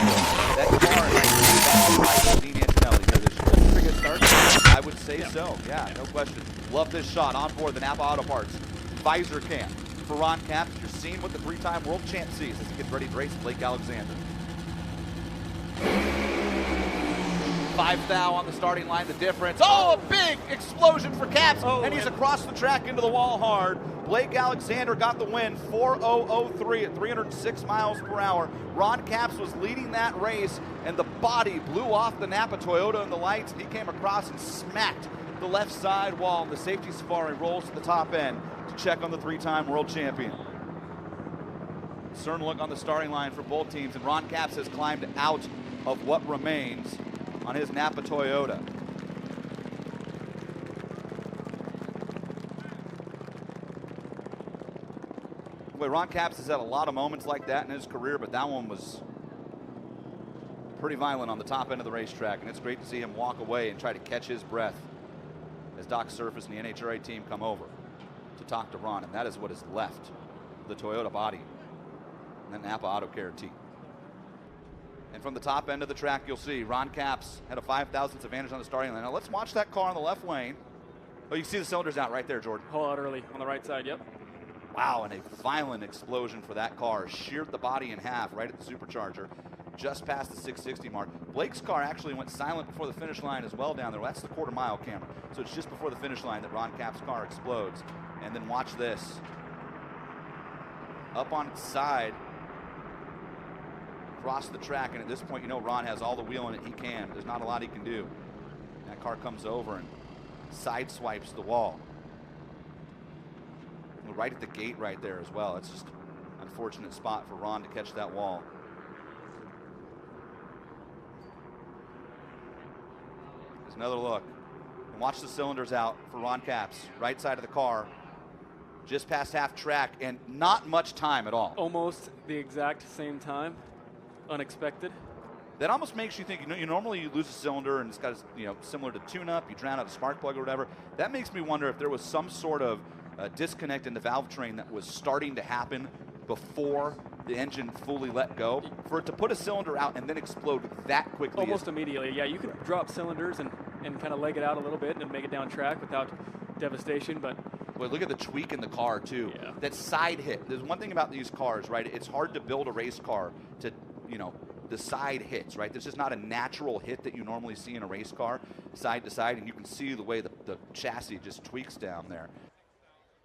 That car is Dean Antonelli. Does it should a pretty good start? I would say so. Yeah, no question. Love this shot on board the Napa Auto Parts visor cam. For Ron Capps, you're seeing what the three-time world champ sees as he gets ready to race Blake Alexander. 5 thou on the starting line, the difference. Oh, a big explosion for Capps, and he's across the track into the wall hard. Blake Alexander got the win, 4:00:03 at 306 miles per hour. Ron Capps was leading that race, and the body blew off the Napa Toyota in the lights. He came across and smacked the left side wall. The safety safari rolls to the top end to check on the three-time world champion. Concerned look on the starting line for both teams, and Ron Capps has climbed out of what remains on his Napa Toyota. Boy, Ron Capps has had a lot of moments like that in his career, but that one was pretty violent on the top end of the racetrack, and it's great to see him walk away and try to catch his breath as Doc Surface and the NHRA team come over to talk to Ron, and that is what is left of the Toyota body and the Napa Auto Care team. And from the top end of the track, you'll see Ron Capps had a 5,000th advantage on the starting line. Now let's watch that car on the left lane. Oh, you see the cylinders out right there, Jordan. Whole lot early on the right side, yep. Wow, and a violent explosion for that car. Sheared the body in half right at the supercharger, just past the 660 mark. Blake's car actually went silent before the finish line as well down there. That's the quarter-mile camera. So it's just before the finish line that Ron Capps' car explodes. And then watch this. Up on its side, across the track, and at this point, you know Ron has all the wheel in it he can. There's not a lot he can do. That car comes over and sideswipes the wall. Right at the gate right there as well. It's just an unfortunate spot for Ron to catch that wall. There's another look. And watch the cylinders out for Ron Capps. Right side of the car, just past half track, and not much time at all. Almost the exact same time. Unexpected. That almost makes you think, you normally you lose a cylinder and it's got, similar to tune-up, you drown out a spark plug or whatever. That makes me wonder if there was some sort of disconnect in the valve train that was starting to happen before the engine fully let go. For it to put a cylinder out and then explode that quickly. Almost immediately, yeah. You can drop cylinders and kind of leg it out a little bit and make it down track without devastation, but... Well, look at the tweak in the car, too. Yeah. That side hit. There's one thing about these cars, right? It's hard to build a race car to, the side hits, right? There's just not a natural hit that you normally see in a race car, side to side, and you can see the way the chassis just tweaks down there.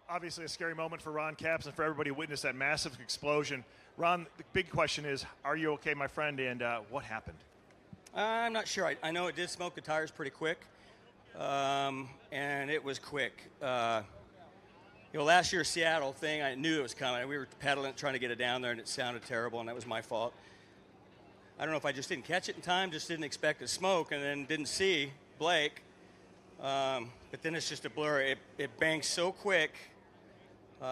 Obviously a scary moment for Ron Capps and for everybody who witnessed that massive explosion. Ron, the big question is, are you okay, my friend, and what happened? I'm not sure. I know it did smoke the tires pretty quick, and it was quick. Last year's Seattle thing, I knew it was coming. We were pedaling, trying to get it down there, and it sounded terrible, and that was my fault. I don't know if I just didn't catch it in time, just didn't expect to smoke, and then didn't see Blake. But then it's just a blur. It banged so quick,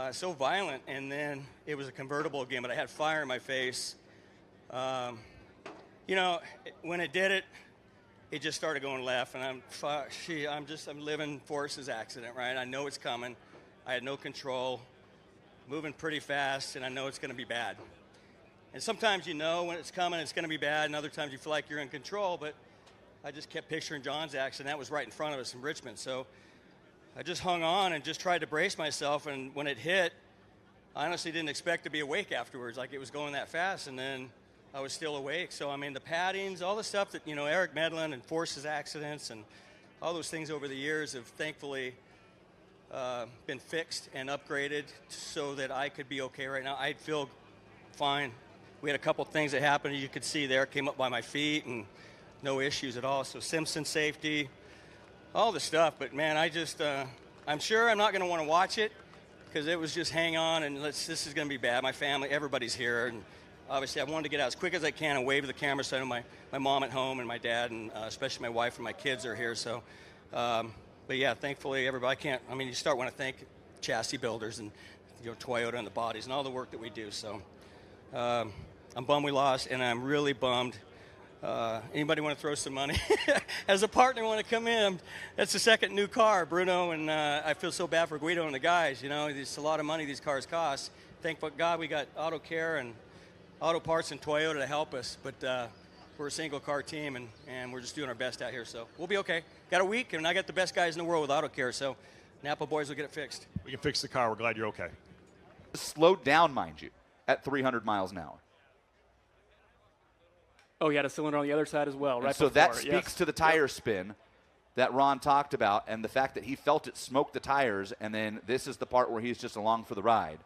so violent, and then it was a convertible again, but I had fire in my face. When it did it, it just started going left, and I'm living Forrest's accident, right? I know it's coming. I had no control, moving pretty fast, and I know it's going to be bad. And sometimes you know when it's coming, it's going to be bad, and other times you feel like you're in control, but I just kept picturing John's accident. That was right in front of us in Richmond. So I just hung on and just tried to brace myself, and when it hit, I honestly didn't expect to be awake afterwards, like it was going that fast, and then I was still awake. So, the paddings, all the stuff that, Eric Medlin and Force's accidents and all those things over the years have thankfully been fixed and upgraded so that I could be okay right now. I feel fine. We had a couple things that happened, as you could see there, came up by my feet, and no issues at all. So Simpson safety, all the stuff. But, man, I'm sure I'm not going to want to watch it because it was just hang on, and this is going to be bad. My family, everybody's here. And obviously I wanted to get out as quick as I can and wave to the camera so I know my mom at home and my dad and especially my wife and my kids are here. So, but, yeah, thankfully everybody you start want to thank chassis builders and Toyota and the bodies and all the work that we do. So I'm bummed we lost, and I'm really bummed. Anybody want to throw some money? As a partner, want to come in? That's the second new car, Bruno, and I feel so bad for Guido and the guys. It's a lot of money these cars cost. Thank God we got auto care and auto parts and Toyota to help us, but we're a single car team, and we're just doing our best out here. So we'll be okay. Got a week, and I got the best guys in the world with auto care, so Napa boys will get it fixed. We can fix the car. We're glad you're okay. Slowed down, mind you, at 300 miles an hour. Oh, he had a cylinder on the other side as well, right? So before. that speaks to the tire spin that Ron talked about, and the fact that he felt it smoke the tires, and then this is the part where he's just along for the ride.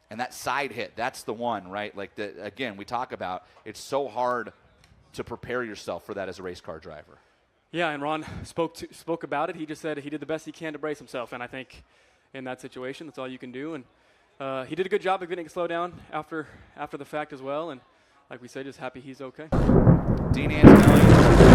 And that side hit, that's the one, right? Like, again, we talk about it's so hard to prepare yourself for that as a race car driver. Yeah, and Ron spoke about it. He just said he did the best he can to brace himself, and I think in that situation, that's all you can do. And he did a good job of getting it slowed down after the fact as well, and like we said, just happy he's okay. Dean Antonelli